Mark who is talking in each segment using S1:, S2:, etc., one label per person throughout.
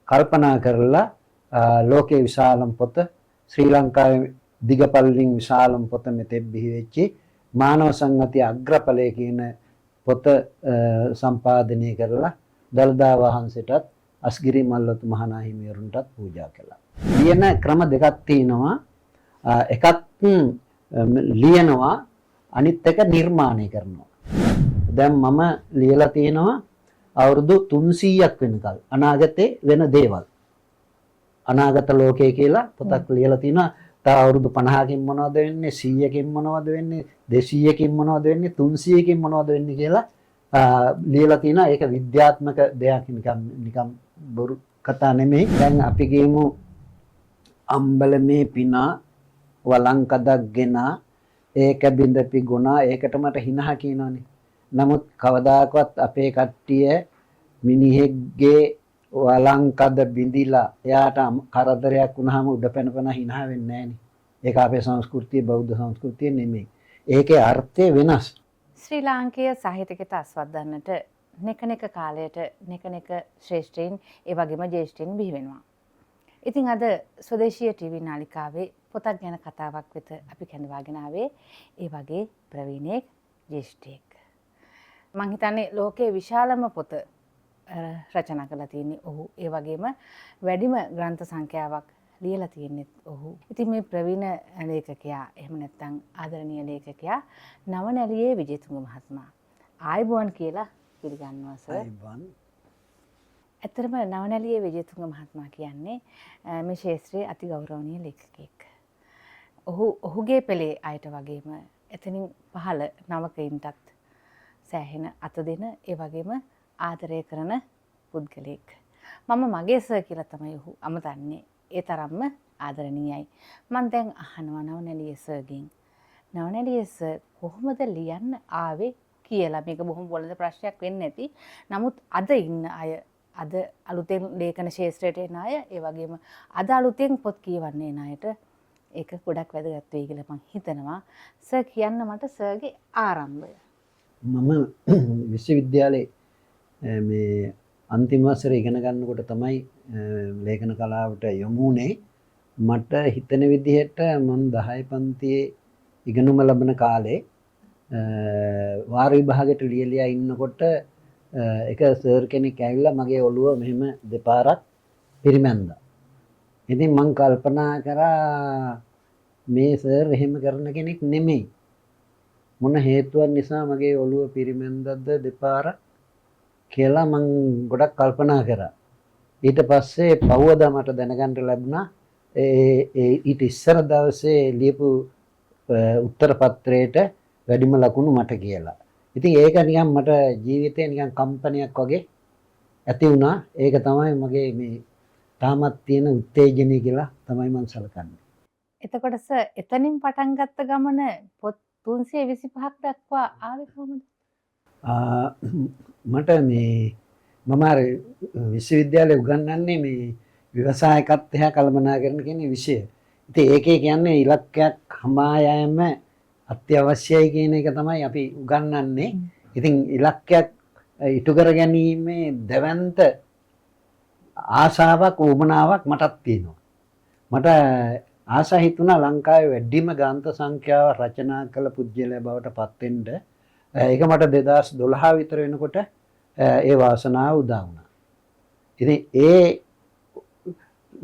S1: කල්පනා කරලා ලෝකේ විශාලම පොත ශ්‍රී ලංකාවේ දිගපළලින් විශාලම පොත මෙතෙක් බිහි වෙච්චි මානව සංගතිය අග්‍රඵලය කියන පොත සම්පාදනය කරලා දළදා වහන්සේටත් අස්ගිරි මල්වතු මහා හිමිවරුන්ටත් පූජා කළා. ලියන ක්‍රම දෙකක් තියෙනවා. එකක් ලියනවා අනිත් එක නිර්මාණය කරනවා. දැන් මම ලියලා තියෙනවා අවුරුදු 300ක් වෙනකල් අනාගතේ වෙන දේවල්. අනාගත ලෝකය කියලා පොතක් ලියලා තිනවා. තව අවුරුදු 50කින් මොනවද වෙන්නේ 100කින් මොනවද වෙන්නේ 200කින් මොනවද වෙන්නේ 300කින් මොනවද වෙන්නේ කියලා ලියලා තිනවා. ඒක විද්‍යාත්මක දෙයක් නිකම් බොරු කතා නෙමෙයි. දැන් අපි කියමු අම්බලමේ පිනා වලංකදක් ගෙනා ඒක බින්දපි ගුණා ඒකට මට හිනහ කියනවනේ. නමුත් කවදාකවත් අපේ කට්ටිය මිනිහෙක්ගේ වලංකද බිඳිලා එයාට කරදරයක් වුණාම උඩ පැන පැන හිනහ වෙන්නේ නැහනේ. ඒක අපේ සංස්කෘතිය බෞද්ධ සංස්කෘතිය නෙමෙයි. ඒකේ අර්ථය වෙනස්.
S2: ශ්‍රී ලාංකීය සාහිත්‍යකත අස්වද්දන්නට නෙකනෙක කාලයට නෙකනෙක ශ්‍රේෂ්ඨයින් ඒ වගේම ජ්‍යෙෂ්ඨයින් බිහි වෙනවා. ඉතින් අද ස්වදේශීය ටීවී නාලිකාවේ පොතක් ගැන කතාවක් වෙත අපි කැඳවාගෙන ආවේ ඒ වගේ ප්‍රවීණෙක් ජ්‍යෙෂ්ඨයෙක්. මං හිතන්නේ ලෝකයේ විශාලම පොත රචනා කළා තියෙන්නේ ඔහු. ඒ වගේම වැඩිම ග්‍රන්ථ සංඛ්‍යාවක් ලියලා තියෙන්නේ ඔහු. ඉතින් මේ ප්‍රවීණ ලේඛකයා එහෙම නැත්නම් ආදරණීය ලේඛකයා නවනැලියේ විජේතුංග මහත්මයා. ආයුබෝවන් කියලා පිළිගන්නවා සර්.
S1: ආයුබෝවන්.
S2: ඇත්තටම නවනැලියේ විජේතුංග මහත්මයා කියන්නේ මේ ශාස්ත්‍රීය අති ගෞරවනීය ලේඛකයෙක්. ඔහුගේ පෙළේ අයට වගේම එතනින් පහළ නවකයින්ටත් සෑහෙන අත දෙන ඒ වගේම ආදරය කරන පුද්ගලයෙක්. මම මගේ සර් කියලා තමයි ඔහු අමතන්නේ. ඒ තරම්ම ආදරණීයයි. මම දැන් අහනවා නවනැලියේ සර්ගෙන්. නවනැලියේ සර් කොහොමද ලියන්න ආවේ කියලා. මේක බොහොම බොළඳ ප්‍රශ්නයක් වෙන්නේ නැති. නමුත් අද ඉන්න අය අද අලුතෙන් ලේඛන ශාස්ත්‍රයට එන අය ඒ වගේම අද අලුතෙන් පොත් කියවන්නේ එන අයට ඒක ගොඩක් වැදගත් වෙයි කියලා මම හිතනවා. සර් කියන්න මට සර්ගේ ආරම්භය.
S1: මම විශ්වවිද්‍යාලයේ මේ අන්තිම වසරේ ඉගෙන ගන්නකොට තමයි ලේඛන කලාවට යොමු වුණේ. මට හිතෙන විදිහට මම 10 පන්තියේ ඉගෙනුම ලබන කාලේ වාර විභාගයට ලියලා ඉන්නකොට එක සර් කෙනෙක් ඇවිල්ලා මගේ ඔළුව මෙහෙම දෙපාරක් පිරිමැන්දා. ඉතින් මං කල්පනා කරා මේ සර් එහෙම කරන කෙනෙක් නෙමෙයි. මොන හේතුවක් නිසා මගේ ඔළුව පිරිමැන්දද දෙපාරක් කියලා මං ගොඩක් කල්පනා කරා. ඊට පස්සේ පහුවදා මට දැනගන්න ලැබුණා ඊට ඉස්සර දවසේ ලියපු උත්තර පත්‍රයට වැඩිම ලකුණු මට කියලා. ඉතින් ඒක නිකන් මට ජීවිතේ නිකන් කම්පනයක් වගේ ඇති වුණා. ඒක තමයි මගේ මේ තාමත් තියෙන උත්තේජනය කියලා තමයි මම සලකන්නේ.
S2: එතකොට සර් එතනින් පටන් ගත්ත ගමන පොත් 325ක් දක්වා ආවේ කොහොමද?
S1: මට මේ මම අර විශ්වවිද්‍යාලයේ උගන්වන්නේ මේ ව්‍යවසායකත්වය කළමනාකරන කියන විෂය. ඉතින් ඒකේ කියන්නේ ඉලක්කයක් හමා යෑම අත්‍යවශ්‍යයි කියන එක තමයි අපි උගන්වන්නේ. ඉතින් ඉලක්කයක් ඉටු කර ගැනීමේ දැවැන්ත ආශාවක් උවමනාවක් මටත් තියෙනවා. මට ආසා හිතුණා ලංකාවේ වැඩිම ග්‍රන්ථ සංඛ්‍යාව රචනා කළ පුද්ගලයා බවට පත් වෙන්න. ඒක මට 2012 විතර වෙනකොට ඒ වාසනාව උදා වුණා. ඉතින් ඒ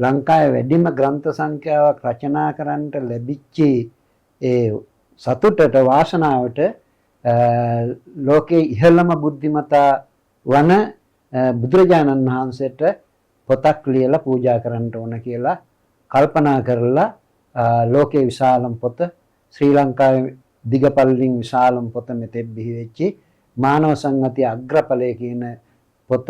S1: ලංකාවේ වැඩිම ග්‍රන්ථ සංඛ්‍යාවක් රචනා කරන්නට ලැබිච්ච ඒ සතුටට වාසනාවට ලෝකේ ඉහළම බුද්ධිමතා වන බුදුරජාණන් වහන්සේට පොතක් ලියලා පූජා කරන්න ඕන කියලා කල්පනා කරලා ලෝකේ විශාලම පොත ශ්‍රී ලංකාවේ දිගපළලින් විශාලම පොත මෙතෙක් බිහි වෙච්චි මානව සංගතිය අග්‍රඵලය කියන පොත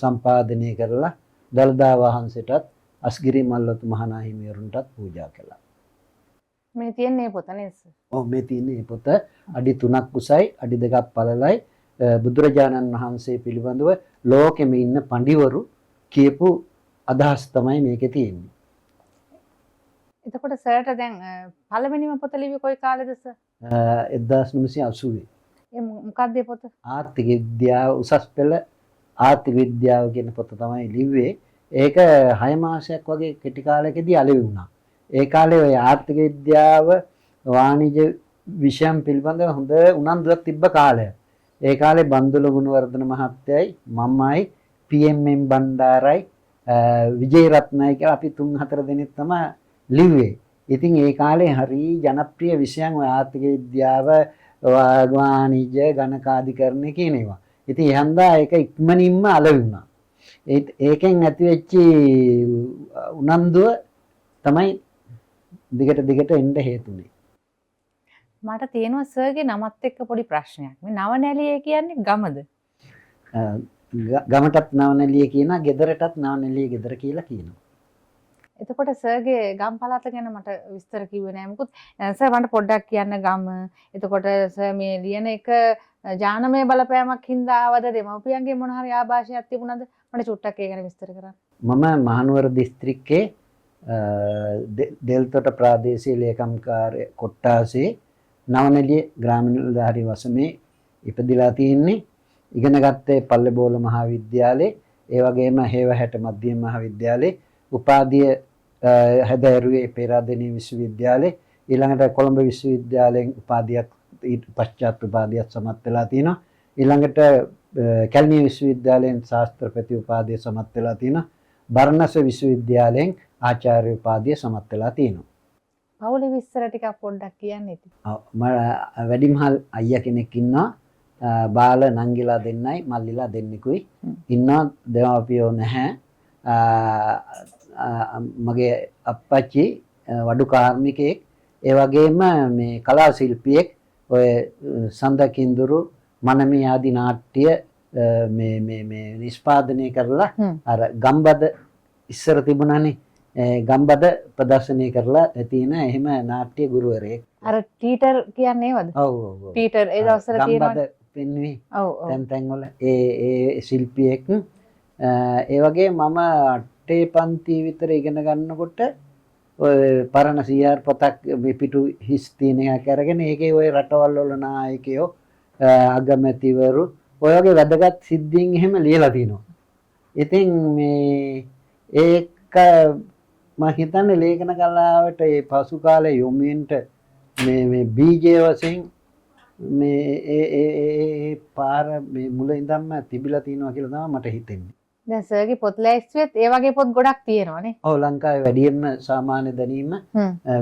S1: සම්පාදනය කරලා දළදා වහන්සේටත් අස්ගිරි මල්වතු මහා හිමිවරුන්ටත් පූජා කළා.
S2: මේ තියෙන්නේ පොත නේද?
S1: ඔව් මේ තියෙන්නේ පොත අඩි 3ක් උසයි අඩි 2ක් පළලයි බුදුරජාණන් වහන්සේ පිළිබඳව ලෝකෙම ඉන්න පඬිවරු කියපු අදහස් තමයි මේකේ තියෙන්නේ.
S2: එතකොට සර්ට දැන් පළවෙනිම පොත ලිව්වේ කොයි කාලෙද සර්?
S1: 1980.
S2: ඒ මොකක්ද පොත?
S1: ආර්ථික විද්‍යාව උසස් පෙළ ආර්ථික විද්‍යාව කියන පොත තමයි ලිව්වේ. ඒක 6 මාසයක් වගේ කෙටි කාලයකදී අලෙවි වුණා. ඒ කාලේ ඔය ආර්ථික විද්‍යාව වාණිජ්‍ය විෂයන් පිළිබඳව හොඳ උනන්දුවක් තිබ්බ කාලයක්. ඒ කාලේ බන්දුල ගුණවර්ධන මහත්තයයි මමයි PMM බණ්ඩාරයි විජේරත්නයි කියලා අපි 3-4 දෙනෙක් තමයි ලිව්වේ. ඉතින් ඒ කාලේ හරි ජනප්‍රිය විෂයන් ඔය ආර්ථික විද්‍යාව වාණිජ්‍ය ගණකාධිකරණ කියන ඒවා. ඉතින් එහන්දා ඒක ඉක්මනින්ම අලෙවි වුණා. ඒකෙන් ඇති වෙච්ච උනන්දුව තමයි දිගට එන්න හේතුනේ.
S2: මට තියෙනවා සර්ගේ නමත් එක්ක පොඩි ප්‍රශ්නයක්. මේ නවනැලිය කියන්නේ ගමද?
S1: ගමටත් නවනැලිය කියනවා, ගෙදරටත් නවනැලිය ගෙදර කියලා කියනවා.
S2: එතකොට සර්ගේ ගම් පළාත ගැන මට විස්තර කිව්වේ නෑ මොකුත්. සර් මට පොඩ්ඩක් කියන්න ගම. එතකොට සර් මේ ලියන එක ජානමය බලපෑමක් හින්දා ආවද දෙමව්පියන්ගේ මොන හරි ආభాෂයක් තිබුණාද? මට චුට්ටක් ඒ ගැන විස්තර කරන්න.
S1: මම මහනුවර දිස්ත්‍රික්කයේ දෙල්තොට ප්‍රාදේශීය ලේකම් කාර්ය කොට්ටාසේ නවනැලිය ග්‍රාමීණ නිලධාරී වසමේ ඉපදිලා තියෙන්නේ. ඉගෙන ගත්තේ පල්ලේබෝල මහාවිද්‍යාලයේ, ඒ වගේම හේවහැට මධ්‍යම මහාවිද්‍යාලයේ, උපාධිය හැදෑරුවේ පේරාදෙණිය විශ්වවිද්‍යාලයේ, ඊළඟට කොළඹ විශ්වවිද්‍යාලයෙන් උපාධියක් ඊට පශ්චාත් උපාධියක් සමත් වෙලා තිනවා. ඊළඟට කැලණිය විශ්වවිද්‍යාලයෙන් ශාස්ත්‍රපති උපාධිය සමත් වෙලා තිනවා. බර්ණස් විශ්වවිද්‍යාලයෙන් ආචාර්ය උපාධිය සමත් වෙලා තිනවා.
S2: පවුලේ විස්තර ටිකක් පොඩ්ඩක් කියන්න ඉතින්.
S1: මම වැඩිමහල් අයියා කෙනෙක් ඉන්නවා. බාල නංගිලා දෙන්නයි මල්ලිලා දෙන්නෙකුයි ඉන්නවා. දෙමාපියෝ නැහැ. මගේ අප්පච්චි වඩු කාර්මිකයෙක්, ඒ වගේම මේ කලා ශිල්පියෙක්. ඔය සඳකින්දුරු මනමේ ආදී නාට්‍ය මේ නිෂ්පාදනය කරලා අර ගම්බද ඉස්සර තිබුණානේ, ගම්බද ප්‍රදර්ශනය කරලා තියෙන එහෙම නාට්‍ය ගුරුවරයෙක්.
S2: අර ටීටර් කියන්නේ ඒවද?
S1: ඔව් ඔව්.
S2: ටීටර් ඒ දවස්වල තියෙනවා.
S1: ගම්බද පෙන්වුවේ.
S2: ඔව් ඔව්.
S1: තැන් වල ඒ ශිල්පියෙක්. ඒ වගේ මම 8 පන්ති විතර ඉගෙන ගන්නකොට ඔය පරණ CR පොතක් මේ පිටු හිස් තියෙන එකක් අරගෙන ඒකේ ඔය රටවල් වල නායකයෝ අගමැතිවරු ඔය වගේ වැදගත් සිද්ධීන් එහෙම ලියලා තිනවා. ඉතින් මේ ඒක මම හිතන්නේ ලේඛන කලාවට ඒ පසු කාලේ යොමු වෙන්න මේ බීජය වශයෙන් මේ ඒ පාර මේ මුල ඉඳන්ම තිබිලා තිනවා කියලා තමයි මට හිතෙන්නේ.
S2: දැන් සර්ගේ පොත් ලැයිස්තුවෙත් ඒ වගේ පොත් ගොඩක් තියෙනවානේ.
S1: ඔව් ලංකාවේ වැඩියෙන්ම සාමාන්‍ය දැනීම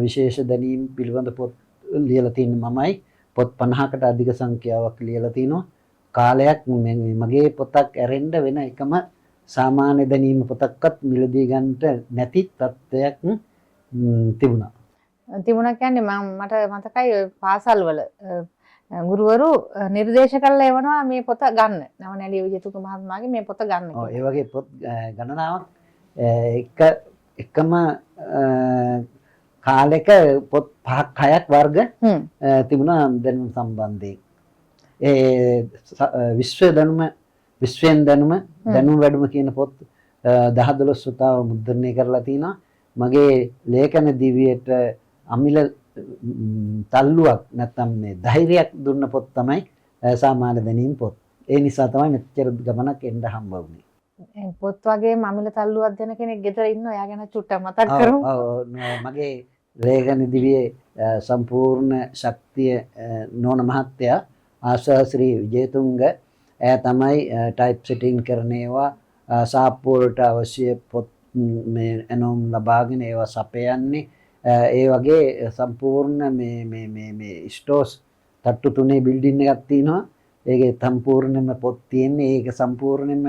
S1: විශේෂ දැනීම් පිළිබඳ පොත් ලියලා තින්නේ මමයි. පොත් 50කට අධික සංඛ්‍යාවක් ලියලා තිනවා. කාලයක් මගේ පොතක් ඇරෙන්න වෙන එකම සාමාන්‍ය දැනීම පොතක්වත් මිලදී ගන්නට නැති තත්ත්වයක් තිබුණා.
S2: තිබුණා කියන්නේ මට මතකයි පාසල් වල ගුරුවරු නිර්දේශ කළා එවනවා මේ පොත ගන්න. නවනැලිය විජේතුංග මහත්මයාගේ මේ පොත ගන්න.
S1: ඔව් ඒ වගේ පොත් ගණනාවක් එකම කාලෙක පොත් 5ක් 6ක් වර්ග තිබුණා දැනුම සම්බන්ධයෙන්. ඒ විශ්වයෙන් දැනුම වැඩුම කියන පොත් 10-12 වතාව මුද්‍රණය කරලා තිනවා. මගේ ලේඛන දිවියට අමිල තල්ලුවක් නැත්නම් මේ ධෛර්යයක් දුන්න පොත් තමයි සාමාන්‍ය දැනීම් පොත්. ඒ නිසා තමයි මෙච්චර ගමනක් එන්න හම්බ වුනේ.
S2: පොත් වගේ අමිල තල්ලුවක් දෙන කෙනෙක් ගෙදර ඉන්නවා. එයා ගැන චුට්ටක් මතක් කරමු.
S1: ඔව් මගේ ලේඛන දිවියේ සම්පූර්ණ ශක්තිය නෝන මහත්තයා ආශා ශ්‍රී විජේතුංග එයා තමයි ටයිප් සෙටින් කරන ඒවා සාප්පුවලට අවශ්‍ය පොත් මේ එනෝම් ලබාගෙන ඒවා සපයන්නේ. ඒ වගේ සම්පූර්ණ මේ ස්ටෝස් තට්ටු 3 බිල්ඩින් එකක් තියෙනවා. ඒකේ සම්පූර්ණයෙන්ම පොත් තියෙන්නේ. ඒක සම්පූර්ණයෙන්ම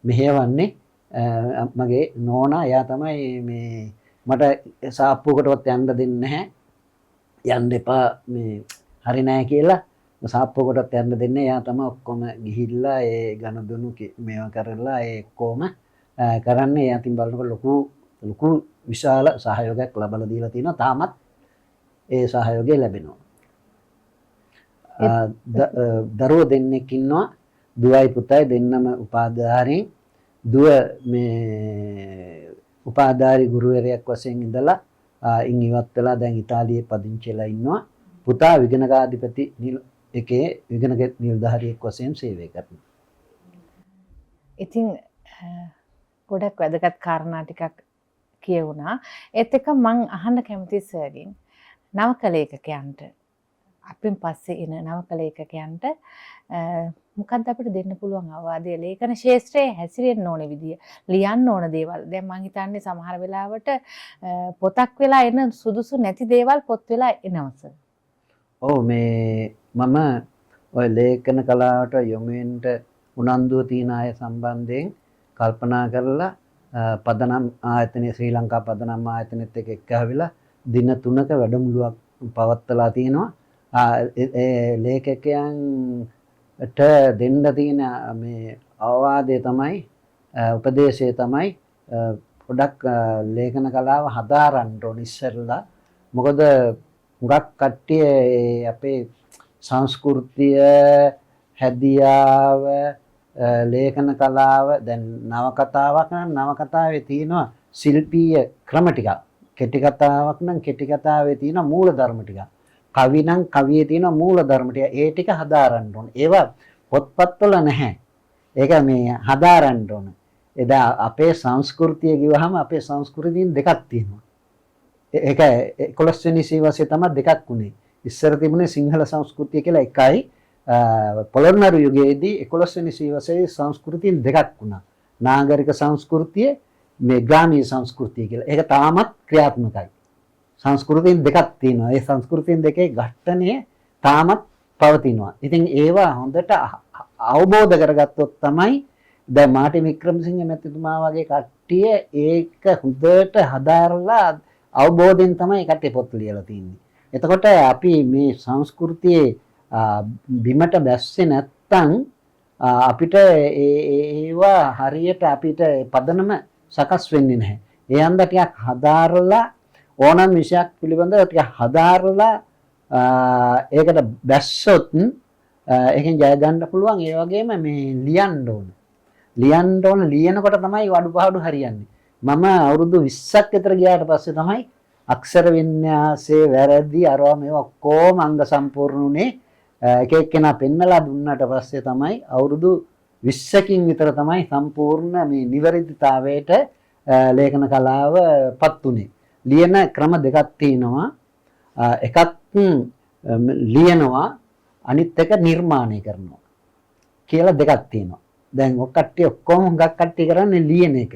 S1: මෙහෙවන්නේ මගේ නෝනා. එයා තමයි මේ මට සාප්පුවකටවත් යන්න දෙන්නේ නැහැ. යන්න එපා මේ හරි නෑ කියලා. සාප්පුවකටත් යන්න දෙන්නේ. එයා තමයි ඔක්කොම ගිහිල්ලා ඒ ගණදුණු මේවා කරලා ඒ ඔක්කොම කරන්නේ. එයා තින් බලනකොට ලොකු විශාල සහයෝගයක් ලබා දීලා තිනවා. තාමත් ඒ සහයෝගය ලැබෙනවා. දරුවෝ දෙන්නෙක් ඉන්නවා. දුවයි පුතයි දෙන්නම උපාධාරීන්. දුව මේ උපාධාරී ගුරුවරයෙක් වශයෙන් ඉඳලා ඉන් ඉවත් වෙලා දැන් ඉතාලියේ පදිංචිලා ඉන්නවා. පුතා විගණකාධිපති එකේ විගණක නිලධාරියෙක් වශයෙන් සේවය කරනවා.
S2: ඉතින් ගොඩක් වැදගත් කාරණා ටිකක් කියවුණා. ඒත් එක මං අහන්න කැමති සර්ගෙන් නවක ලේඛකයන්ට අපින් පස්සේ එන නවක ලේඛකයන්ට මොකක්ද අපිට දෙන්න පුළුවන් අවවාදය ලේඛන ශාස්ත්‍රයේ හැසිරෙන්න ඕන විදිය ලියන්න ඕන දේවල්. දැන් මං හිතන්නේ සමහර වෙලාවට පොතක් වෙලා එන සුදුසු නැති දේවල් පොත් වෙලා එනවස.
S1: ඔව් මේ මම ඔය ලේඛන කලාවට යොමු වෙන්න උනන්දුව තියන අය සම්බන්ධයෙන් කල්පනා කරලා පදනම් ආයතනයේ ශ්‍රී ලංකා පදනම් ආයතනෙත් එක්ක එක්කහවිලා දින 3ක වැඩමුළුවක් පවත්වලා තිනවා. ඒ ලේඛකයන්ට දෙන්න තියෙන මේ අවවාදය තමයි උපදේශය තමයි පොඩක් ලේඛන කලාව හදාරන්න ඕන ඉස්සෙල්ලා. මොකද හුඟක් කට්ටිය අපේ සංස්කෘතිය හැදියාව ලේඛන කලාව දැන් නවකතාවක් නම් නවකතාවේ තියෙනවා ශිල්පීය ක්‍රම ටිකක්. කෙටි කතාවක් නම් කෙටි කතාවේ තියෙන මූල ධර්ම ටිකක්. කවි නම් කවියේ තියෙන මූල ධර්ම ටික. ඒ ටික හදාරන්න ඕන. ඒවා පොත්පත්වල නැහැ. ඒක මේ හදාරන්න ඕන. එදා අපේ සංස්කෘතිය කිව්වහම අපේ සංස්කෘතියින් දෙකක් තියෙනවා. ඒක 11 වෙනි සියවසේ තමයි දෙකක් උනේ. ඉස්සර තිබුණේ සිංහල සංස්කෘතිය කියලා එකයි. පොළොන්නරු යුගයේදී 11 වෙනි සියවසේ සංස්කෘතියින් දෙකක් වුණා. නාගරික සංස්කෘතිය මේ ග්‍රාමීය සංස්කෘතිය කියලා. ඒක තාමත් ක්‍රියාත්මකයි. සංස්කෘතියින් දෙකක් තියෙනවා. ඒ සංස්කෘතියින් දෙකේ ඝට්ටනය තාමත් පවතිනවා. ඉතින් ඒවා හොඳට අවබෝධ කරගත්තොත් තමයි දැන් මාර්ටින් වික්‍රමසිංහ මැතිතුමා වගේ කට්ටිය ඒක හොඳට හදාරලා අවබෝධයෙන් තමයි කට්ටිය පොත් ලියලා තින්නේ. එතකොට අපි මේ සංස්කෘතියේ බිමට බැස්සේ නැත්තම් අපිට ඒවා හරියට අපිට පදනම සකස් වෙන්නේ නැහැ. ඒ අන්ද ටිකක් හදාරලා ඕනම විෂයක් පිළිබඳව ටිකක් හදාරලා ඒකට බැස්සොත් ඒකෙන් ජය ගන්න පුළුවන්. ඒ වගේම මේ ලියන්න ඕන. ලියනකොට තමයි අඩුපාඩු හරියන්නේ. මම අවුරුදු 20ක් විතර ගියාට පස්සේ තමයි අක්ෂර වින්‍යාසයේ වැරදි අරවා මේවා ඔක්කොම අංග සම්පූර්ණුනේ. එක එක්කෙනා පෙන්නලා දුන්නාට පස්සේ තමයි අවුරුදු 20කින් විතර තමයි සම්පූර්ණ මේ නිවැරදිතාවයට ලේඛන කලාව පත් උනේ. ලියන ක්‍රම දෙකක් තියෙනවා. එකක් ලියනවා අනිත් එක නිර්මාණය කරනවා කියලා දෙකක් තියෙනවා. දැන් ඔක් කට්ටිය ඔක්කොම හුඟක් කට්ටිය කරන්නේ ලියන එක.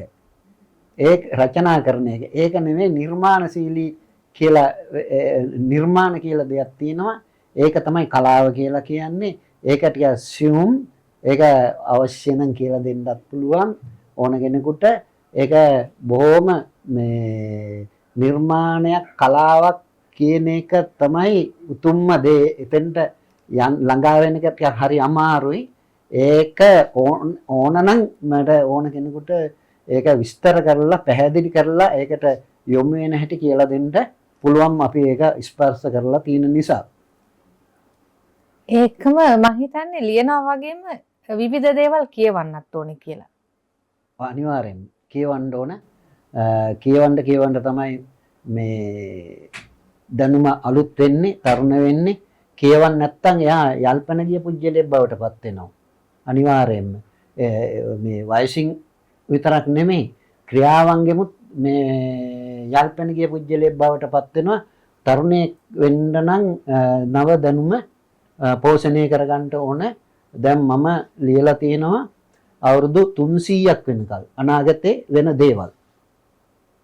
S1: ඒක රචනා කරන එක. ඒක නෙමෙයි නිර්මාණශීලී කියලා නිර්මාණ කියලා දෙයක් තියෙනවා. ඒක තමයි කලාව කියලා කියන්නේ. ඒක ටික assume ඒක අවශ්‍ය නම් කියලා දෙන්නත් පුළුවන් ඕන කෙනෙකුට. ඒක බොහොම මේ නිර්මාණයක් කලාවක් කියන එක තමයි උතුම්ම දේ. එතෙන්ට ළඟා වෙන එක ටිකක් හරි අමාරුයි. ඒක ඕනනම් මට ඕන කෙනෙකුට ඒක විස්තර කරලා පැහැදිලි කරලා ඒකට යොමු වෙන හැටි කියලා දෙන්න පුළුවන්. අපි ඒක ස්පර්ශ කරලා තියෙන නිසා.
S2: ඒකම මම හිතන්නේ ලියනවා වගේම විවිධ දේවල් කියවන්නත් ඕනේ කියලා.
S1: අනිවාර්යෙන් කියවන්න ඕන. කියවන්න තමයි මේ දැනුම අලුත් වෙන්නේ, තරුණ වෙන්නේ. කියවන්න නැත්නම් එයා යල්පන ගිය පුජ්‍යලෙක් බවට පත් වෙනවා. අනිවාර්යෙන්ම මේ වයසින් විතරක් නෙමෙයි ක්‍රියාවන්ගෙමුත් මේ යල්පන ගිය පුජ්‍යලෙක් බවට පත් වෙනවා. තරුණයෙක් වෙන්න නම් නව දැනුම පෝෂණය කරගන්න ඕන. දැන් මම ලියලා තියෙනවා අවුරුදු 300ක් වෙනකල් අනාගතේ වෙන දේවල්.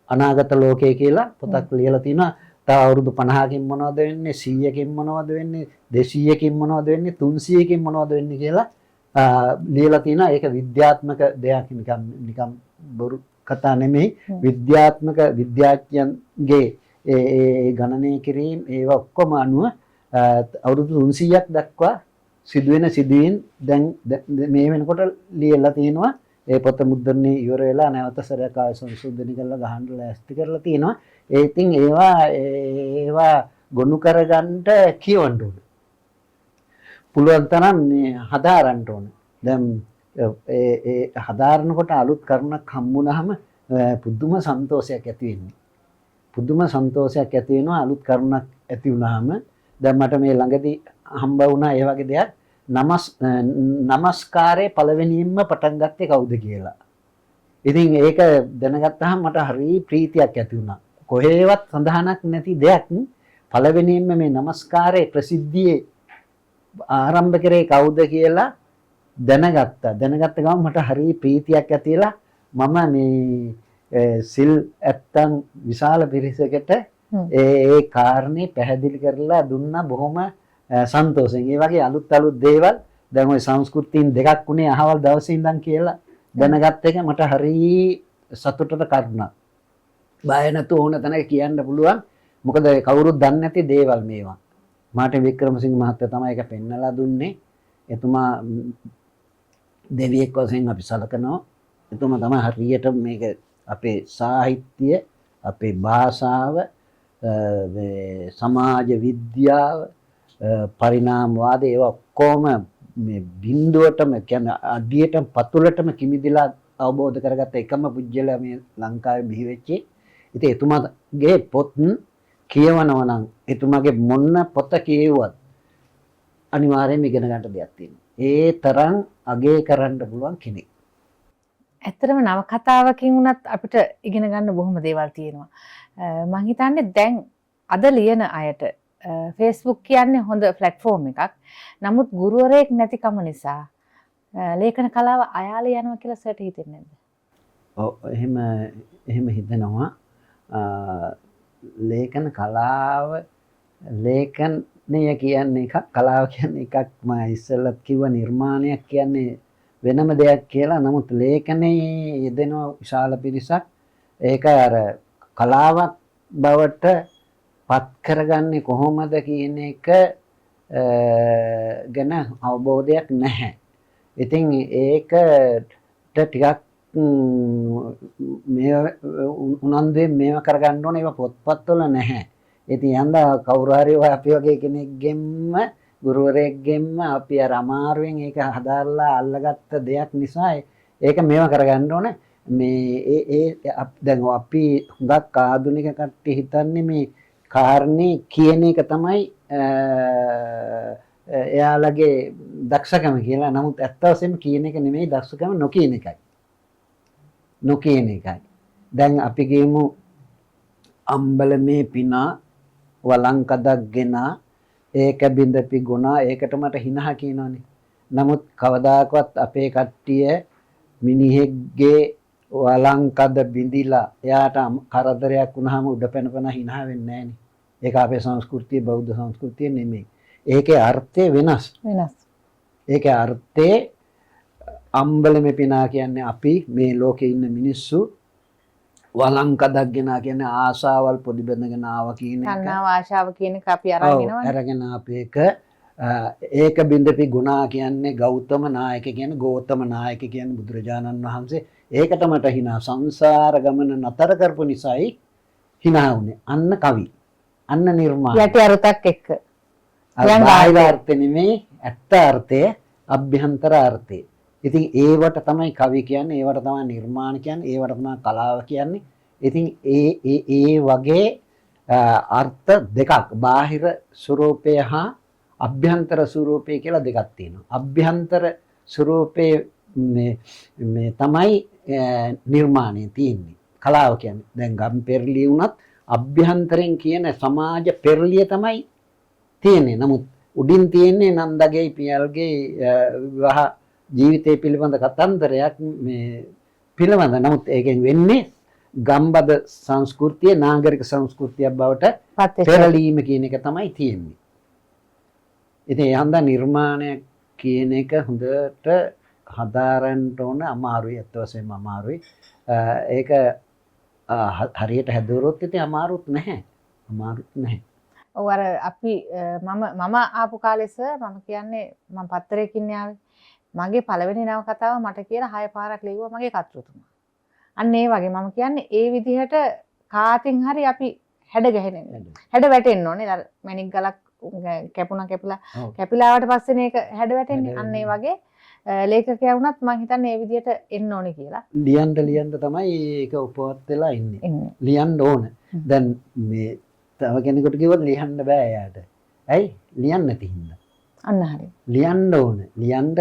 S1: අනාගත ලෝකය කියලා පොතක් ලියලා තිනවා. තව අවුරුදු 50කින් මොනවද වෙන්නේ, 100කින් මොනවද වෙන්නේ, 200කින් මොනවද වෙන්නේ, 300කින් මොනවද වෙන්නේ කියලා ලියලා තිනවා. ඒක විද්‍යාත්මක දෙයක් නිකම් බොරු කතා නෙමෙයි. විද්‍යාත්මක විද්‍යාඥයන්ගේ ඒ ගණනය කිරීම ඒවා ඔක්කොම අනුව අවුරුදු 300ක් දක්වා සිදුවෙන සිදුවීම් දැන් මේ වෙනකොට ලියලා තිනවා. ඒ පොත මුද්‍රණය ඉවර වෙලා නැවත සැරයක් ආයෙ සංශෝධනය කරලා ගහන්න ලෑස්ති කරලා තිනවා. ඒ ඉතින් ඒවා ගොනු කරගන්න කියවන්න ඕන. පුළුවන් තරම් මේ හදාරන්න ඕන. දැන් ඒ හදාරනකොට අලුත් කරුණක් හම්බුනහම පුදුම සන්තෝෂයක් ඇති වෙන්නේ. පුදුම සන්තෝෂයක් ඇති වෙනවා අලුත් කරුණක් ඇති වුනහම. දැන් මට මේ ළඟදී හම්බ වුණා ඒ වගේ දෙයක්. නමස්කාරයේ පළවෙනියෙන්ම පටන් ගත්තේ කවුද කියලා. ඉතින් ඒක දැනගත්තාම මට හරි ප්‍රීතියක් ඇති වුණා. කොහේවත් සඳහනක් නැති දෙයක් පළවෙනියෙන්ම මේ নমස්කාරයේ ප්‍රසිද්ධියේ ආරම්භ කරේ කවුද කියලා දැනගත්තා. දැනගත්ත ගමන් මට හරි ප්‍රීතියක් ඇතිලා මම මේ සිල් ඇත්තන් විශාල පිරිසකට ඒ කාරණේ පැහැදිලි කරලා දුන්නා බොහොම සන්තෝෂෙන්. ඒ වගේ අලුත් දේවල් දැන් ওই සංස්කෘතීන් දෙකක් උනේ අහවල් දවසේ ඉඳන් කියලා දැනගත්ත එක මට හරි සතුටට කරුණා. බය නැතුව ඕන තැනක කියන්න පුළුවන්. මොකද කවුරුත් දන්නේ නැති දේවල් මේවා. මාර්ටින් වික්‍රමසිංහ මහත්තයා තමයි ඒක පෙන්නලා දුන්නේ. එතුමා දෙවියෙක් වශයෙන් අපි සලකනවා. එතුමා තමයි හරියට මේක අපේ සාහිත්‍ය, අපේ භාෂාව, සමාජ විද්‍යාව, පරිණාමවාද ඒවා ඔක්කොම මේ බිඳුවටම කියන්නේ අඩියටම පතුලටම කිමිදිලා අවබෝධ කරගත්ත එකම පුජ්‍යලයා මේ ලංකාවේ බිහි වෙච්චි. ඉතින් එතුමාගේ පොත් කියවනවා නම් එතුමාගේ මොන පොත කියුවත් අනිවාර්යයෙන්ම ඉගෙන ගන්න දෙයක් තියෙනවා. ඒ තරම් අගය කරන්න පුළුවන් කෙනෙක්.
S2: ඇත්තටම නවකතාවකින් වුණත් අපිට ඉගෙන ගන්න බොහොම දේවල් තියෙනවා. මම හිතන්නේ දැන් අද ලියන අයට Facebook කියන්නේ හොඳ ප්ලැට්ෆෝම් එකක්. නමුත් ගුරුවරයෙක් නැතිකම නිසා ලේඛන කලාව අයාලේ යනවා කියලා සර්ට හිතෙන්නේ නැද්ද?
S1: ඔව් එහෙම හිතෙනවා. ලේඛන කලාව ලේඛනය කියන්නේ එකක්, කලාව කියන්නේ එකක්. මම ඉස්සෙල්ලත් කිව්ව නිර්මාණයක් කියන්නේ වෙනම දෙයක් කියලා. නමුත් ලේඛනයේ යෙදෙන විශාල පිරිසක් ඒක අර කලාවක් බවට පත් කරගන්නේ කොහොමද කියන එක ගැන අවබෝධයක් නැහැ. ඉතින් ඒකට ටිකක් මේ උනන්දුවෙන් මේව කරගන්න ඕනේ. ඒවා පොත්පත්වල නැහැ. ඉතින් යන්දා කවුරු හරි ඔය අපි වගේ කෙනෙක්ගෙන්ම ගුරුවරයෙක්ගෙන්ම අපි අර අමාරුවෙන් ඒක හදාරලා අල්ලගත්ත දෙයක් නිසා ඒක මේව කරගන්න ඕනේ. මේ දැන් අපි හුඟක් ආධුනික කට්ටිය හිතන්නේ මේ කාරණේ කියන එක තමයි එයාලගේ දක්ෂකම කියලා. නමුත් ඇත්ත වශයෙන්ම කියන එක නෙමෙයි දක්ෂකම, නොකියන එකයි. දැන් අපි කියමු අම්බලමේ පිනා වලංකදක් ගෙනා ඒක බින්දපි ගුණා. ඒකට මට හිනහ කියනවනේ. නමුත් කවදාකවත් අපේ කට්ටිය මිනිහෙක්ගේ වලංකද බිඳිලා එයාට කරදරයක් වුණාම උඩ පැනපැන හිනහ වෙන්නේ නැහනේ. ඒක අපේ සංස්කෘතිය, බෞද්ධ සංස්කෘතිය නෙමෙයි. ඒකේ අර්ථය වෙනස්. ඒකේ අර්ථය අම්බලමේ පිනා කියන්නේ අපි මේ ලෝකේ ඉන්න මිනිස්සු, වලංකදක් ගෙනා කියන්නේ ආශාවල් පොඩි බඳගෙන ආවා කියන එක.
S2: තණ්හාව ආශාව කියන එක අපි අරන් එනවනේ.
S1: අරගෙන අපේක ඒක බින්දපි ගුණා කියන්නේ ගෞතම නායක කියන්නේ, ගෝතම නායක කියන්නේ බුදුරජාණන් වහන්සේ. ඒකට මට හිනා සංසාර ගමන නතර කරපු නිසායි හිනා වුනේ. අන්න කවි. අන්න නිර්මාණ.
S2: යටි අරුතක් එක්ක.
S1: බාහිර අර්ථ නෙමෙයි, ඇත්ත අර්ථය, අභ්‍යන්තර අර්ථය. ඉතින් ඒවට තමයි කවි කියන්නේ, ඒවට තමයි නිර්මාණ කියන්නේ, ඒවට තමයි කලාව කියන්නේ. ඉතින් ඒ වගේ අර්ථ දෙකක්, බාහිර ස්වરૂපය හා අභ්‍යන්තර ස්වરૂපය කියලා දෙකක් තියෙනවා. අභ්‍යන්තර ස්වરૂපයේ මේ තමයි නිර්මාණය තියෙන්නේ. කලාව කියන්නේ දැන් ගම් පෙරළිය වුණත් අභ්‍යන්තරෙන් කියන සමාජ පෙරළිය තමයි තියෙන්නේ. නමුත් උඩින් තියෙන්නේ නන්දගේ පියල්ගේ විවාහ ජීවිතය පිළිබඳ කතන්දරයක් මේ පිළිබඳ. නමුත් ඒකෙන් වෙන්නේ ගම්බද සංස්කෘතිය නාගරික සංස්කෘතියක් බවට පෙරලීම කියන එක තමයි තියෙන්නේ. ඉතින් යන්දා නිර්මාණය කියන එක හොඳට හදාරන්න ඕන. අමාරුයි, අත් වශයෙන්ම අමාරුයි. ඒක හරියට හැදුවොත් ඉතින් අමාරුත් නැහැ.
S2: ඔව් අර අපි මම ආපු කාලෙස මම කියන්නේ මම පත්තරයකින් ආවේ. මගේ පළවෙනි නවකතාව මට කියලා 6 පාරක් ලිව්වා මගේ කතුරුතුමා. අන්න ඒ වගේ මම කියන්නේ ඒ විදිහට කාතින් හරි අපි හැඩ ගැහෙන්නේ. හැඩ වැටෙන්න ඕනේ. අර මැණික් ගලක් කැපිලාවට පස්සේ මේක හැඩ වැටෙන්නේ. අන්න ඒ වගේ ලේඛකයා වුණත් මම හිතන්නේ ඒ විදිහට එන්න ඕනේ කියලා.
S1: ලියන්න තමයි ඒක උපවත් වෙලා ඉන්නේ. ලියන්න ඕන. දැන් මේ තව කෙනෙකුට කිව්වොත් ලියන්න බෑ එයාට. ඇයි? ලියන්න නැති හින්දා.
S2: අන්න හරි.
S1: ලියන්න ඕන. ලියන්න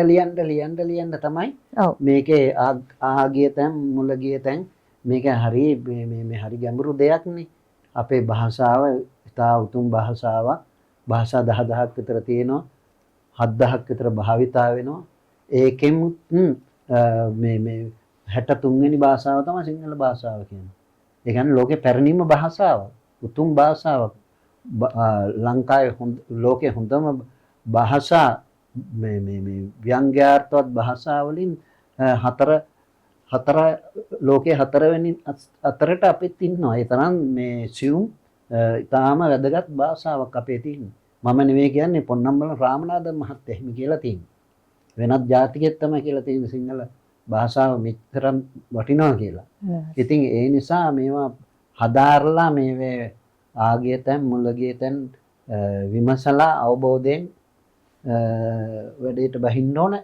S1: තමයි
S2: ඔව්.
S1: මේකේ ආගිය තැන් මුල ගිය තැන් මේක හරි මේ හරි ගැඹුරු දෙයක්නේ. අපේ භාෂාව ඉතා උතුම් භාෂාවක්. භාෂා 10000ක් විතර තියෙනවා. 7000ක් විතර භාවිතා වෙනවා. ඒකෙන් මේ 63 වෙනි භාෂාව තමයි සිංහල භාෂාව කියන්නේ. ඒ කියන්නේ ලෝකේ පැරණිම භාෂාවක්. උතුම් භාෂාවක්. ලංකාවේ ලෝකේ හොඳම භාෂා මේ ව්‍යංග්‍යාර්ථවත් භාෂා වලින් හතර ලෝකේ 4 වෙනි අතරට අපිත් ඉන්නවා. ඒ තරම් මේ සියුම් ඊටාම වැදගත් භාෂාවක් අපේ තියෙන්නේ. මම නෙවෙයි කියන්නේ පොන්නම්බල රාමනාഥන් මහත්තයා එහෙම කියලා තියෙනවා. වෙනත් ජාතිකයෙක් තමයි කියලා තියෙන සිංහල භාෂාව මෙච්චර වටිනවා කියලා. ඉතින් ඒ නිසා මේවා හදාarලා මේ ආගිය තැන් මුලගිය තැන් විමසලා අවබෝධයෙන් වැඩේට බහින්න ඕන.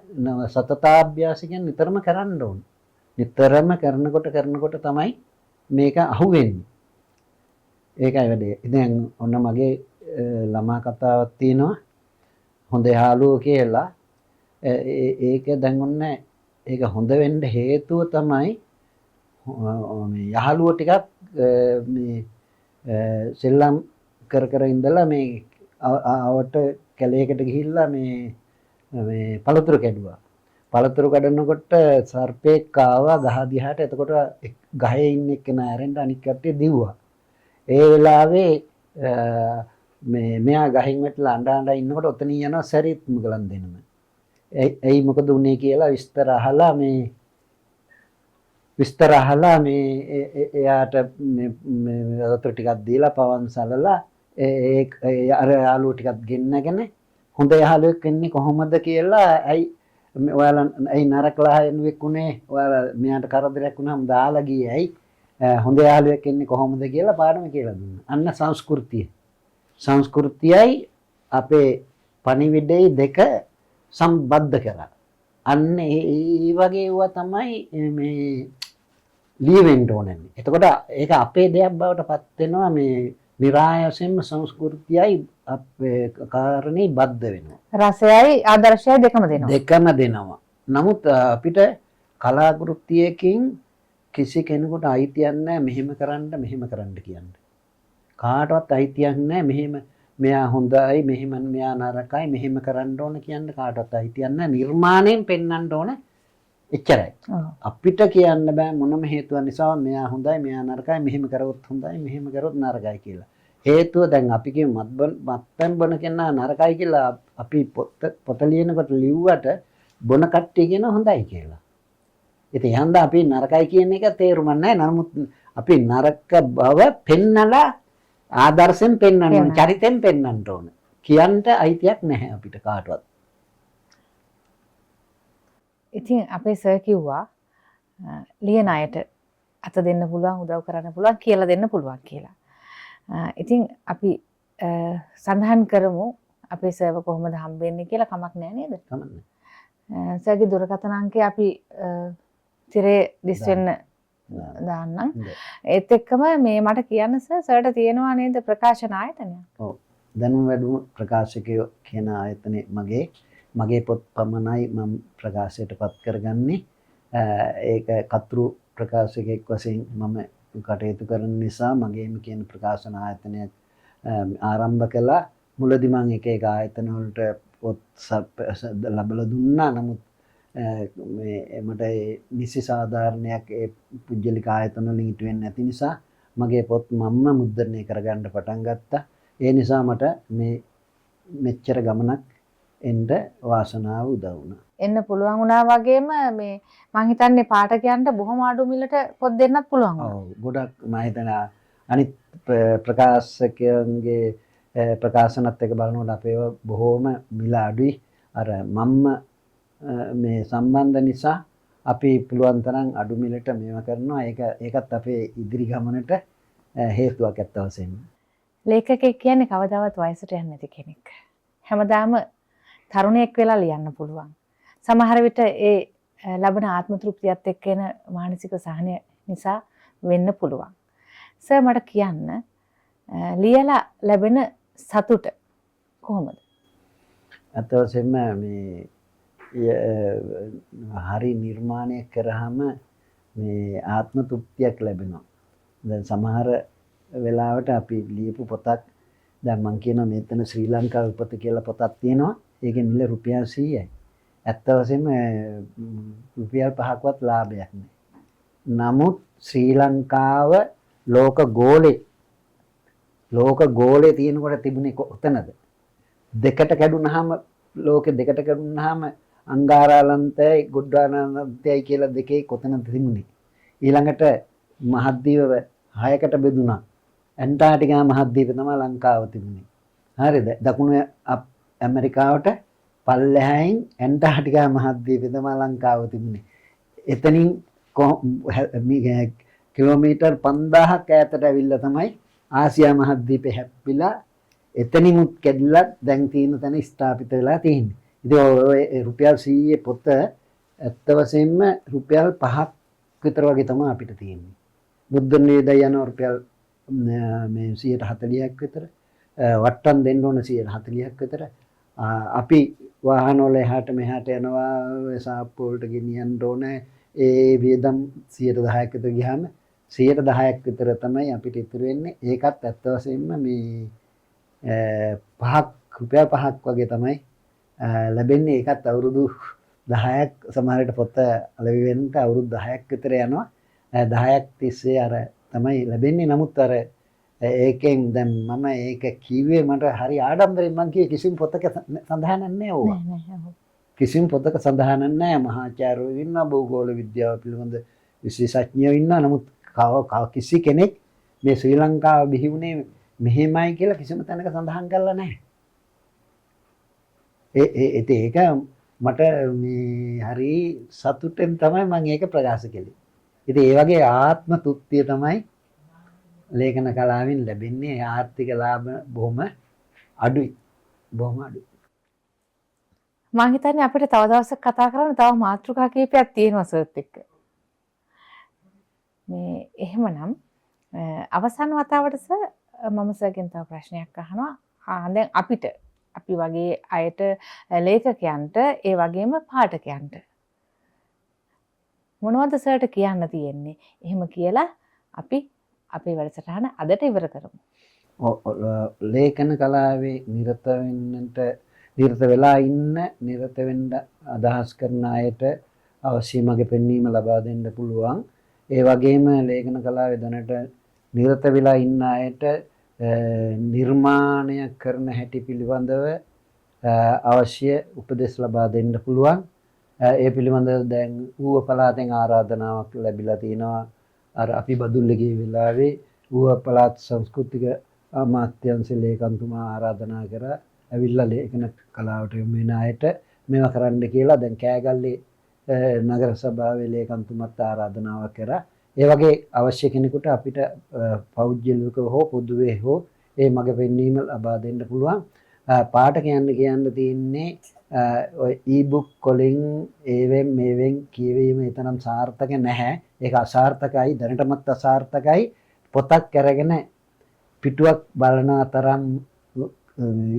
S1: සතතාභ්‍යාස කියන්නේ නිතරම කරන්න ඕන. නිතරම කරනකොට තමයි මේක අහුවෙන්නේ. ඒකයි වැඩේ. දැන් ඔන්න මගේ ළමා කතාවක් තියෙනවා. හොඳ යාළුවෝ කියලා. ඒක දැන් ඔන්න ඒක හොඳ වෙන්න හේතුව තමයි මේ යහළුවෝ ටිකක් මේ සෙල්ලම් කර ඉඳලා මේ ආවට කැලේකට ගිහිල්ලා මේ පළතුරු කැඩුවා. පළතුරු කඩනකොට සර්පෙක් ආවා ගහ දිහාට. එතකොට ගහේ ඉන්න එක්කෙනා ඇරෙන්න අනික් කට්ටිය දිව්වා. ඒ වෙලාවේ මෙයා ගහින් වැටලා අඬ ඉන්නකොට ඔතනින් යනවා සරිත් මුගලන් දෙනම. එයි මොකද උනේ කියලා විස්තර අහලා මේ එයාට මේ වතුර ටිකක් දීලා පවන් සලලා අර යාළුවෝ ටිකක් ගෙන්නගෙන හොඳ යාළුවෙක් වෙන්නේ කොහොමද කියලා ඔයාලා ඇයි නරකලා එනුවෙක් උනේ ඔයාලා මෙයාට කරදරයක් වුණාම දාලා ගියේ ඇයි හොඳ යාළුවෙක් වෙන්නේ කොහොමද කියලා පාඩම කියලා දුන්නා. අන්න සංස්කෘතියයි අපේ පණිවිඩයයි දෙක සම්බද්ධ කරා. අන්න ඒ වගේ ඒවා තමයි මේ ලියවෙන්න ඕනේ. එතකොට ඒක අපේ දෙයක් බවට පත් වෙනවා. මේ નિરાයසෙන්ම සංස්කෘතියයි අපේ කාරණේ බද්ධ වෙනවා.
S2: රසයයි ආදර්ශයයි දෙකම
S1: දෙනවා. නමුත් අපිට කලාකෘතියකින් කිසි කෙනෙකුට අයිතියක් නැහැ මෙහෙම කරන්න කියන්නේ. කාටවත් අයිතියක් නැහැ මෙහෙම මෙයා හොඳයි මෙයා නරකයි මෙහෙම කරන්න ඕන කියන්න කාටවත් අයිතියක් නැහැ. නිර්මාණයෙන් පෙන්වන්න ඕන එච්චරයි. අපිට කියන්න බෑ මොනම හේතුවක් නිසා මෙයා හොඳයි මෙයා නරකයි මෙහෙම කරොත් හොඳයි මෙහෙම කරොත් නරකයි කියලා. හේතුව දැන් අපි කියමු මත්පැන් බොන කෙනා නරකයි කියලා අපි පොත ලියනකොට ලිව්වට බොන කට්ටිය කියන හොඳයි කියලා. ඉතින් යන්ද අපි නරකයි කියන එක තේරුම් නැහැ. නමුත් අපි නරක බව පෙන්නලා ආදර්ශෙන් පෙන්වන්න ඕන, චරිතෙන් පෙන්වන්න ඕන. කියන්න අයිතියක් නැහැ අපිට කාටවත්.
S2: ඉතින් අපේ සර් කිව්වා ලියන අයට අත දෙන්න පුළුවන්, උදව් කරන්න පුළුවන්, කියලා දෙන්න පුළුවන් කියලා. ඉතින් අපි සඳහන් කරමු අපේ සර්ව කොහොමද හම්බෙන්නේ කියලා. කමක් නැහැ නේද?
S1: කමක් නැහැ.
S2: සර්ගේ දුරකථන අංකය අපි තිරේ දිස් වෙන්න දාන්නම්. ඒත් එක්කම මේ මට කියන්න සර්ට තියෙනවා නේද ප්‍රකාශන ආයතනය?
S1: ඔව්. දැනුම වැඩිම ප්‍රකාශකයෝ කියන ආයතනේ මගේ පොත් පමණයි මම ප්‍රකාශයටපත් කරගන්නේ. ඒක කතුරු ප්‍රකාශකයෙක් වශයෙන් මම කටයුතු කරන නිසා මගේම කියන ප්‍රකාශන ආයතනයක් ආරම්භ කළා. මුලදී මම එක ආයතන වලට පොත් ලැබලා දුන්නා. නමුත් මට නිසි සාධාරණයක් ඒ පුජ්‍යලික ආයතන වලින් ඉටු වෙන්නේ නැති නිසා මගේ පොත් මම්ම මුද්‍රණය කරගන්න පටන් ගත්තා. ඒ නිසා මට මේ මෙච්චර ගමනක් එන්න වාසනාව උදා වුණා. එන්න පුළුවන්
S2: වුණා වගේම මේ මං හිතන්නේ පාඨකයන්ට බොහොම අඩු මිලට පොත් දෙන්නත් පුළුවන් වුණා.
S1: ඔව් ගොඩක් මම හිතනවා අනිත් ප්‍රකාශකයන්ගේ ප්‍රකාශනත් එක බලනකොට අපේව බොහොම මිල අඩුයි. අර මම්ම මේ සම්බන්ධ නිසා අපි පුළුවන් තරම් අඩු මිලට මේවා කරනවා. ඒකත් අපේ ඉදිරි ගමනට හේතුවක් ඇත්ත වශයෙන්ම.
S2: ලේඛකයෙක් කියන්නේ කවදාවත් වයසට යන්නේ නැති කෙනෙක්. හැමදාම තරුණයෙක් වෙලා ලියන්න පුළුවන්. සමහර විට ඒ ලබන ආත්ම තෘප්තියත් එක්ක එන මානසික සහනය නිසා වෙන්න පුළුවන්. සර් මට කියන්න ලියලා ලැබෙන සතුට කොහොමද?
S1: අත වශයෙන්ම මේ හරි නිර්මාණය කරාම මේ ආත්ම තෘප්තියක් ලැබෙනවා. දැන් සමහර වෙලාවට අපි ලියපු පොතක් දැන් මම කියනවා මෙතන ශ්‍රී ලංකා උපත කියලා පොතක් තියෙනවා. ඒකේ මිල රුපියල් 100යි. ඇත්ත වශයෙන්ම රුපියල් 5කවත් ලාභයක් නෑ. නමුත් ශ්‍රී ලංකාව ලෝක ගෝලේ තියෙනකොට තිබුණේ කොතනද? දෙකට කැඩුනහම ලෝකෙ දෙකට කැඩුනහම අංගාරාලන්තයයි ගොඩ්ඩානන්තයයි කියලා දෙකේ කොතනද තිබුණේ? ඊළඟට මහද්වීප 6කට බෙදුණා. ඇන්ටාර්ටිකා මහද්වීපය තමයි ලංකාව තිබුණේ. හරිද? දකුණු ඇමරිකාවට පල්ලෙහායින් ඇන්ටාර්ටිකා මහද්වීපය තමයි ලංකාව තිබුණේ. එතනින් කිලෝමීටර් 5000ක් ඈතට ඇවිල්ලා තමයි ආසියා මහද්වීපය හැප්පිලා එතනිමුත් කැඩිලා දැන් තියෙන තැන ස්ථාපිත වෙලා තියෙන්නේ. ඉතින් ඔය රුපියල් 100 පොත ඇත්ත වශයෙන්ම රුපියල් 5ක් විතර වගේ තමයි අපිට තියෙන්නේ. බුද්ධ නිවේදය යන රුපියල් මේ 140ක් විතර වට්ටම් දෙන්න ඕන 140ක් විතර අපි වාහන වල එහාට මෙහාට යනවා සාප්පු වලට ගෙනියන්න ඕන ඒ වියදම් 110ක් විතර ගියාම 110ක් විතර තමයි අපිට ඉතුරු වෙන්නේ. ඒකත් ඇත්ත වශයෙන්ම මේ රුපියල් 5ක් වගේ තමයි ලැබෙන්නේ. ඒකත් අවුරුදු 10ක් සමහරවිට පොත අලෙවි වෙන්න අවුරුදු 10ක් විතර යනවා. 10ක් තිස්සේ අර තමයි ලැබෙන්නේ. නමුත් අර ඒකෙන් දැන් මම ඒක කිව්වේ මට හරි ආඩම්බරෙන් මං කියේ කිසිම පොතක සඳහන් නැහැ ඕවා. කිසිම පොතක සඳහන් නැහැ. මහාචාර්යවරු ඉන්නවා, භූගෝල විද්‍යාව පිළිබඳ විශේෂඥයෝ ඉන්නවා. නමුත් කිසි කෙනෙක් මේ ශ්‍රී ලංකාව බිහි වුණේ මෙහෙමයි කියලා කිසිම තැනක සඳහන් කරලා නැහැ. ඒක මට මේ හරි සතුටෙන් තමයි මම ඒක ප්‍රකාශ කළේ. ඉතින් ඒ වගේ ආත්ම තෘප්තිය තමයි ලේඛන කලාවෙන් ලැබෙන්නේ. ආර්ථික ලාභ බොහොම අඩුයි. මම
S2: හිතන්නේ අපිට තව දවසක් කතා කරන්න තව මාතෘකා කීපයක් තියෙනවා සර්ත් එක්ක. මේ එහෙමනම් අවසාන වතාවට මම සර්ගෙන් තව ප්‍රශ්නයක් අහනවා. දැන් අපි වගේ අයට ලේඛකයන්ට ඒ වගේම පාඨකයන්ට මොනවද සර්ට කියන්න තියෙන්නේ? එහෙම කියලා අපි අපේ වැඩසටහන අදට ඉවර කරමු.
S1: ලේඛන කලාවේ නිරත වෙන්න අදහස් කරන අයට අවශ්‍ය මඟ පෙන්වීම ලබා දෙන්න පුළුවන්. ඒ වගේම ලේඛන කලාවේ දැනට නිරත වෙලා ඉන්න අයට නිර්මාණය කරන හැටි පිළිබඳව අවශ්‍ය උපදෙස් ලබා දෙන්න පුළුවන්. ඒ පිළිබඳව දැන් ඌව පළාතෙන් ආරාධනාවක් ලැබිලා තිනවා. අර අපි බදුල්ලේ වෙලාවේ ඌව පළාත් සංස්කෘතික අමාත්‍යාංශ ලේකම්තුමා ආරාධනා කරා ඇවිල්ලා ලේඛන කලාවට යොමු වෙන අයට මේවා කරන්න කියලා දැන් කෑගල්ලේ නගර සභාවේ ලේකම්තුමත් ආරාධනාවක් කරා. ඒ වගේ අවශ්‍ය කෙනෙකුට අපිට පෞද්ගලිකව හෝ පොදුවේ හෝ ඒ මඟ පෙන්වීම ලබා දෙන්න පුළුවන්. පාඨකයන්ට කියන්න තියෙන්නේ ඔය e-book වලින් ඒවෙන් මේවෙන් කියවීම එතරම් සාර්ථක නැහැ. ඒක අසාර්ථකයි, දැනටමත් අසාර්ථකයි. පොතක් අරගෙන පිටුවක් බලන තරම්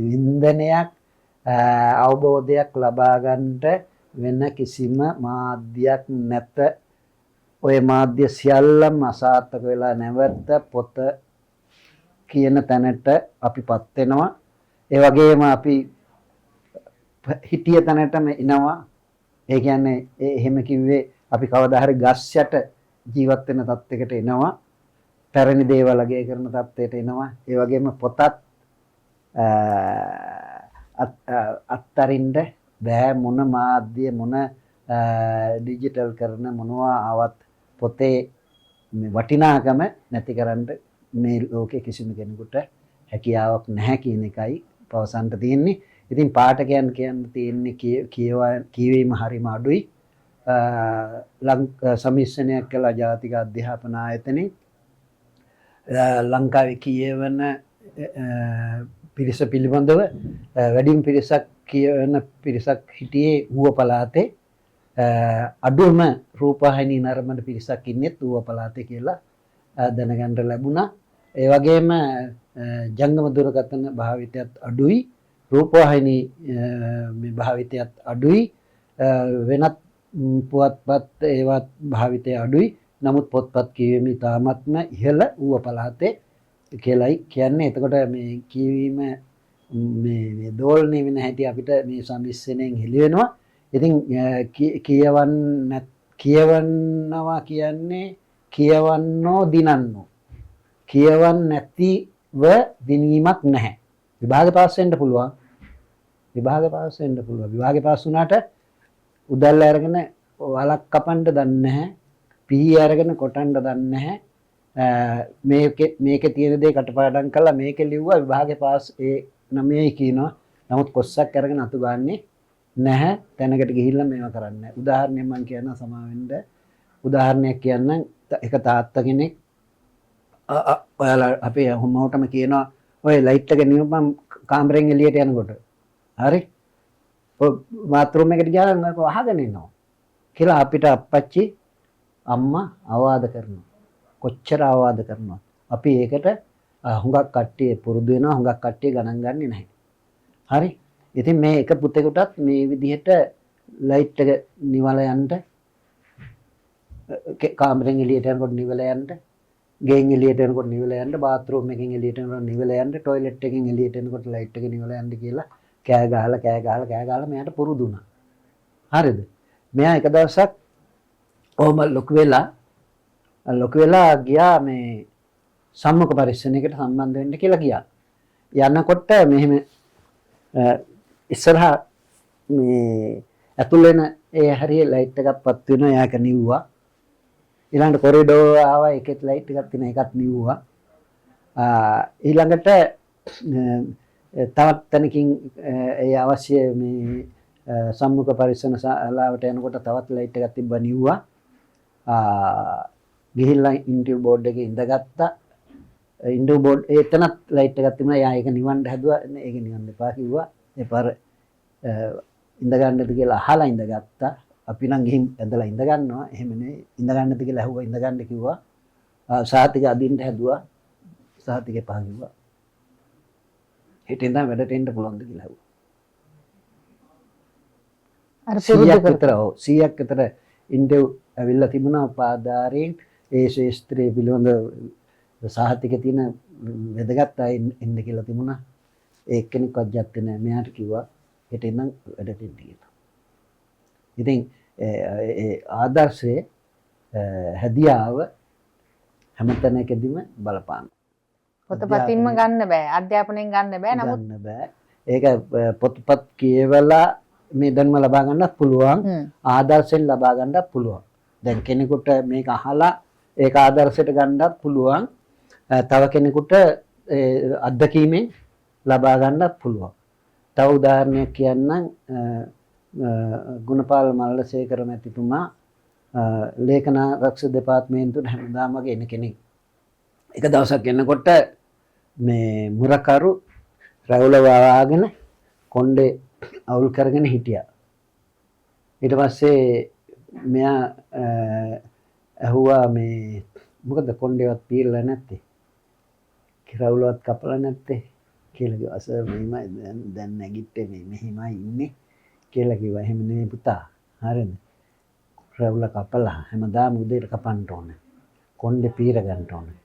S1: වින්දනයක් අවබෝධයක් ලබා ගන්නට වෙන කිසිම මාධ්‍යයක් නැත. ඔය මාධ්‍ය සියල්ලම අසාර්ථක වෙලා නැවත පොත කියන තැනට අපිපත් වෙනවා. ඒ වගේම අපි හිටිය තැනටම එනවා. ඒ කියන්නේ එහෙම කිව්වේ අපි කවදා හරි ගස් යට ජීවත් වෙන තත්යකට එනවා. පැරණි දේවල් අගය කරන තත්යකට එනවා. ඒ වගේම පොතත් අත්තරින්ද බෑ. මොන මාධ්‍ය මොන ඩිජිටල් කරන මොනවා ආවත් පොතේ වටිනාකම නැති කරන්න මේ ලෝකේ කිසිම කෙනෙකුට හැකියාවක් නැහැ කියන එකයි පවසන්න තියෙන්නේ. ඉතින් පාඨකයන් කියන්න තියෙන්නේ කියවීම හරිම අඩුයි. සමිශ්‍රණයක් කළ ජාතික අධ්‍යාපන ආයතනයේ ලංකාවේ කියවන පිරිස පිළිබඳව වැඩිම පිරිසක් කියවන පිරිසක් හිටියේ ඌව පළාතේ. අඩුම රූපවාහිනී නරඹන පිරිසක් ඉන්නේත් ඌව පළාතේ කියලා දැනගන්න ලැබුණා. ඒ වගේම ජංගම දුරකථන භාවිතයත් අඩුයි. රූපවාහිනී මේ භාවිතයත් අඩුයි. වෙනත් පුවත්පත් ඒවත් භාවිතය අඩුයි. නමුත් පොත්පත් කියවීම ඉතාමත්ම ඉහළ ඌව පළාතේ කියලායි කියන්නේ. එතකොට මේ කියවීම මේ දෝලණය වෙන හැටි අපිට මේ සම්මිශ්‍රණයෙන් හෙළි වෙනවා. ඉතින් කියවන්නවා කියන්නේ කියවන්නෝ දිනන්නෝ. කියවන් නැතිව දිනීමක් නැහැ. විභාග පාස් වෙන්න පුළුවන්. විභාග පාස් වෙන්න පුළුවන්. විභාගේ පාස් වුණාට උදැල්ල අරගෙන වලක් කපන්න දන්නේ නැහැ. පිහි අරගෙන කොටන්න දන්නේ නැහැ. මේකේ තියෙන දේ කටපාඩම් කරලා මේකේ ලිව්වා විභාගේ පාස් ඒ 9යි කියනවා. නමුත් කොස්සක් අරගෙන අතු ගන්නේ නැහැ. තැනකට ගිහිල්ලා මේවා කරන්නේ. උදාහරණයක් මම කියන්න සමාවෙන්න. උදාහරණයක් කියන්න එක තාත්තා කෙනෙක් ඔයාලා අපේ හොම්මවටම කියනවා ඔය ලයිට් එක නිවපම් කාමරෙන් එළියට යනකොට. හරි? ඔය බාත්රූම් එකට ගියාම මම අහගෙන ඉන්නවා. කියලා අපිට අප්පච්චි අම්මා අවවාද කරනවා. කොච්චර අවවාද කරනවා. අපි ඒකට හුඟක් කට්ටිය පුරුදු වෙනවා. හුඟක් කට්ටිය ගණන් ගන්නේ නැහැ. හරි? ඉතින් මේ එක පුතේකටත් මේ විදිහට ලයිට් එක නිවලා යන්න කාමරෙන් එළියට යනකොට නිවලා යන්න ගෙන් එළියට එනකොට නිවලා යන්න බාත්රූම් එකෙන් එළියට එනකොට නිවලා යන්න টয়ලට් එකෙන් එළියට එනකොට ලයිට් එක නිවලා යන්න කියලා කෑ ගහලා මෙයාට පුරුදු වුණා. හරිද? මෙයා එක දවසක් ඔහම ලොකු වෙලා ගියා මේ සම්මුඛ පරීක්ෂණයකට සම්බන්ධ වෙන්න කියලා ගියා. යනකොට මෙහෙම ඉස්සරහා මේ ඇතුල් වෙන ඒ හරිය ලයිට් එකක් පත් වෙනවා. එයාක නිව්වා. ඊළඟට කොරිඩෝර් ආවා. ඒකෙත් ලයිට් එකක් තියෙන එකත් නිව්වා. ඊළඟට තවත් තැනකින් ඒ අවශ්‍ය මේ සම්මුඛ පරීක්ෂණ ශාලාවට යනකොට තවත් ලයිට් එකක් තිබ්බා නිව්වා. ගිහිල්ලා ඉන්ටර්විව් බෝඩ් එකේ ඉඳගත්තා. ඉන්ටර්විව් බෝඩ් එතනත් ලයිට් එකක් තිබුණා. එයා ඒක නිවන්න හැදුවා. ඒක නිවන්න එපා කිව්වා. ඒ පාර ඉඳ ගන්නද කියලා අහලා ඉඳගත්තා. අපි නම් ගිහින් ඇඳලා ඉඳ ගන්නවා. එහෙම නෙවෙයි. ඉඳ ගන්නද කියලා ඇහුවා. ඉඳ ගන්න කිව්වා. සාතික අදින්න හැදුවා. සාතිකේ පහ කිව්වා. හිටින් ඉඳන් වැඩට එන්න පුළුවන්ද කියලා ඇහුවා.
S2: අර පුරුදු
S1: විතර 100ක් විතර ඉන්ටර්විව් ඇවිල්ලා තිබුණා. උපාධාරයෙන් ඒ ශාස්ත්‍රයේ පිළිබඳ සාහිතිකේ තියෙන වැදගත් අය ඉන්න කියලා තිබුණා. ඒ එක්කෙනෙක්වත් ජාත්තේ නැහැ. මෙයාට කිව්වා හෙට ඉඳන් වැඩට එන්න කියලා. ඉතින් ඒ ආදර්ශයේ හැදියාව හැමතැනකදීම බලපාන.
S2: පොතපතින්ම ගන්න බෑ. අධ්‍යාපනයෙන් ගන්න බෑ. නමුත්
S1: ගන්න බෑ. ඒක පොත්පත් කියවලා මේ දැනුම ලබා ගන්නත් පුළුවන්. ආදර්ශයෙන් ලබා ගන්නත් පුළුවන්. දැන් කෙනෙකුට මේක අහලා ඒක ආදර්ශයට ගන්නත් පුළුවන්. තව කෙනෙකුට අත්දැකීමෙන් ලබා ගන්නත් පුළුවන්. තව උදාහරණයක් කියන්නම්. ගුණපාල මල්ලසේකර මැතිතුමා ලේඛන ආරක්ෂක දෙපාර්තමේන්තුවට හැමදාම වගේ එන කෙනෙක්. එක දවසක් එනකොට මේ මුරකරු රැවුල වවාගෙන කොණ්ඩේ අවුල් කරගෙන හිටියා. ඊට පස්සේ මෙයා ඇහුවා මේ මොකද කොණ්ඩේවත් පීරලා නැත්තේ? රැවුලවත් කපලා නැත්තේ කියලා කිව්වා. සර් මෙහිමයි දැන් නැගිට්ටේ මෙහිමයි ඉන්නේ කියලා කිව්වා. එහෙම නෙමෙයි පුතා. හරිද? රැවුල කපලා හැමදාම උදේට කපන්න ඕනේ. කොණ්ඩේ පීර ගන්න ඕනේ.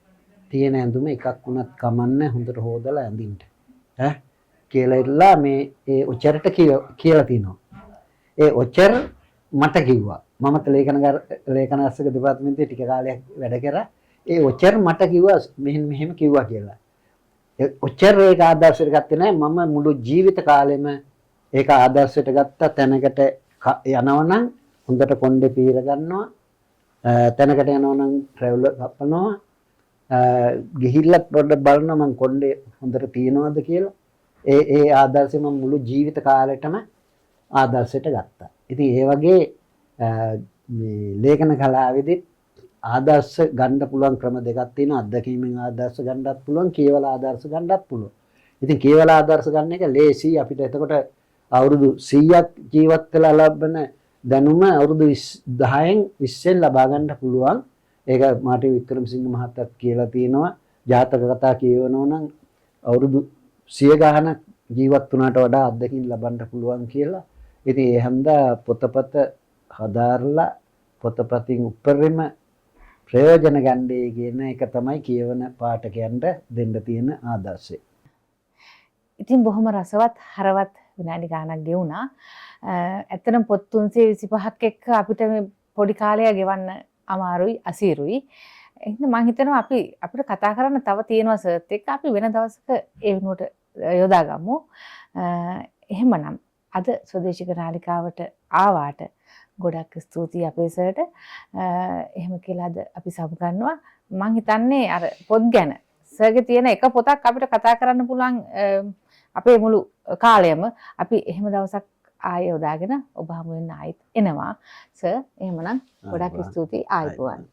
S1: තියෙන ඇඳුම එකක් වුණත් කමන්නේ හොඳට හොදලා ඇඳින්න. ඈ කියලා ඉල්ලා මේ ඒ ඔච්චරට කියලා තිනවා. ඒ ඔච්චර මට කිව්වා. මමත් ලේඛනාස්තික දෙපාර්තමේන්තුවේ ටික කාලයක් වැඩ කරා. ඒ ඔච්චර මට කිව්වා මෙහෙම කිව්වා කියලා. ඒ ඔච්චර ඒක ආදර්ශයට ගත්තේ නැහැ. මම මුළු ජීවිත කාලෙම ඒක ආදර්ශයට ගත්ත තැනකට යනවනම් හොඳට කොණ්ඩේ පීර ගන්නවා. තැනකට යනවනම් ට්‍රැවල් කපනවා. ගිහිල්ලා පොඩ්ඩක් බලනවා මං කොණ්ඩේ හොඳට තියනවද කියලා. ඒ ආදර්ශය මම මුළු ජීවිත කාලෙටම ආදර්ශයට ගත්තා. ඉතින් ඒ වගේ මේ ලේඛන කලාවේදී ආදර්ශ ගන්න පුළුවන් ක්‍රම දෙකක් තියෙනවා. අත්දැකීමෙන් ආදර්ශ ගන්නත් පුළුවන්, කියවලා ආදර්ශ ගන්නත් පුළුවන්. ඉතින් කියවලා ආදර්ශ ගන්න එක ලේසි. අපිට එතකොට අවුරුදු 100ක් ජීවත් වෙලා ලබන දැනුම අවුරුදු 10න් 20න් ලබා ගන්න පුළුවන්. ඒක මාර්ටින් වික්‍රමසිංහ මහතාත් කියලා තියෙනවා. ජාතක කතා කියවනවා නම් අවුරුදු 100 ගානක් ජීවත් වුණාට වඩා අත්දැකීම් ලබන්න පුළුවන් කියලා. ඉතින් ඒ හන්දා පොතපත හදාarලා පොතපතින් උපරිම ප්‍රයෝජන ගන්නේ කියන එක තමයි කියවන පාඨකයන්ට දෙන්න තියෙන ආදර්ශය.
S2: ඉතින් බොහොම රසවත් හරවත් විනාඩි ගාණක් ගෙවුණා. ඇත්තටම පොත් 325ක් එක්ක අපිට මේ පොඩි කාලය ගෙවන්න අමාරුයි අසීරුයි. එහෙනම් මම හිතනවා අපිට කතා කරන්න තව තියෙනවා සර්ත් එක්ක අපි වෙන දවසක ඒ වෙනුවට යොදාගමු. එහෙමනම් අද ස්වදේශික නාලිකාවට ආවාට ගොඩක් ස්තුතියි අපේ සර්ට. එහෙම කියලා අද අපි සමු ගන්නවා. මම හිතන්නේ අර පොත් ගැන සර්ගේ තියෙන එක පොතක් අපිට කතා කරන්න පුළුවන් අපේ මුළු කාලයම අපි එහෙම දවසක් ආයෙ යොදාගෙන ඔබ හමු වෙන්න ආයෙත් එනවා. සර් එහෙමනම් ගොඩක් ස්තුතියි ආයිබෝවන්.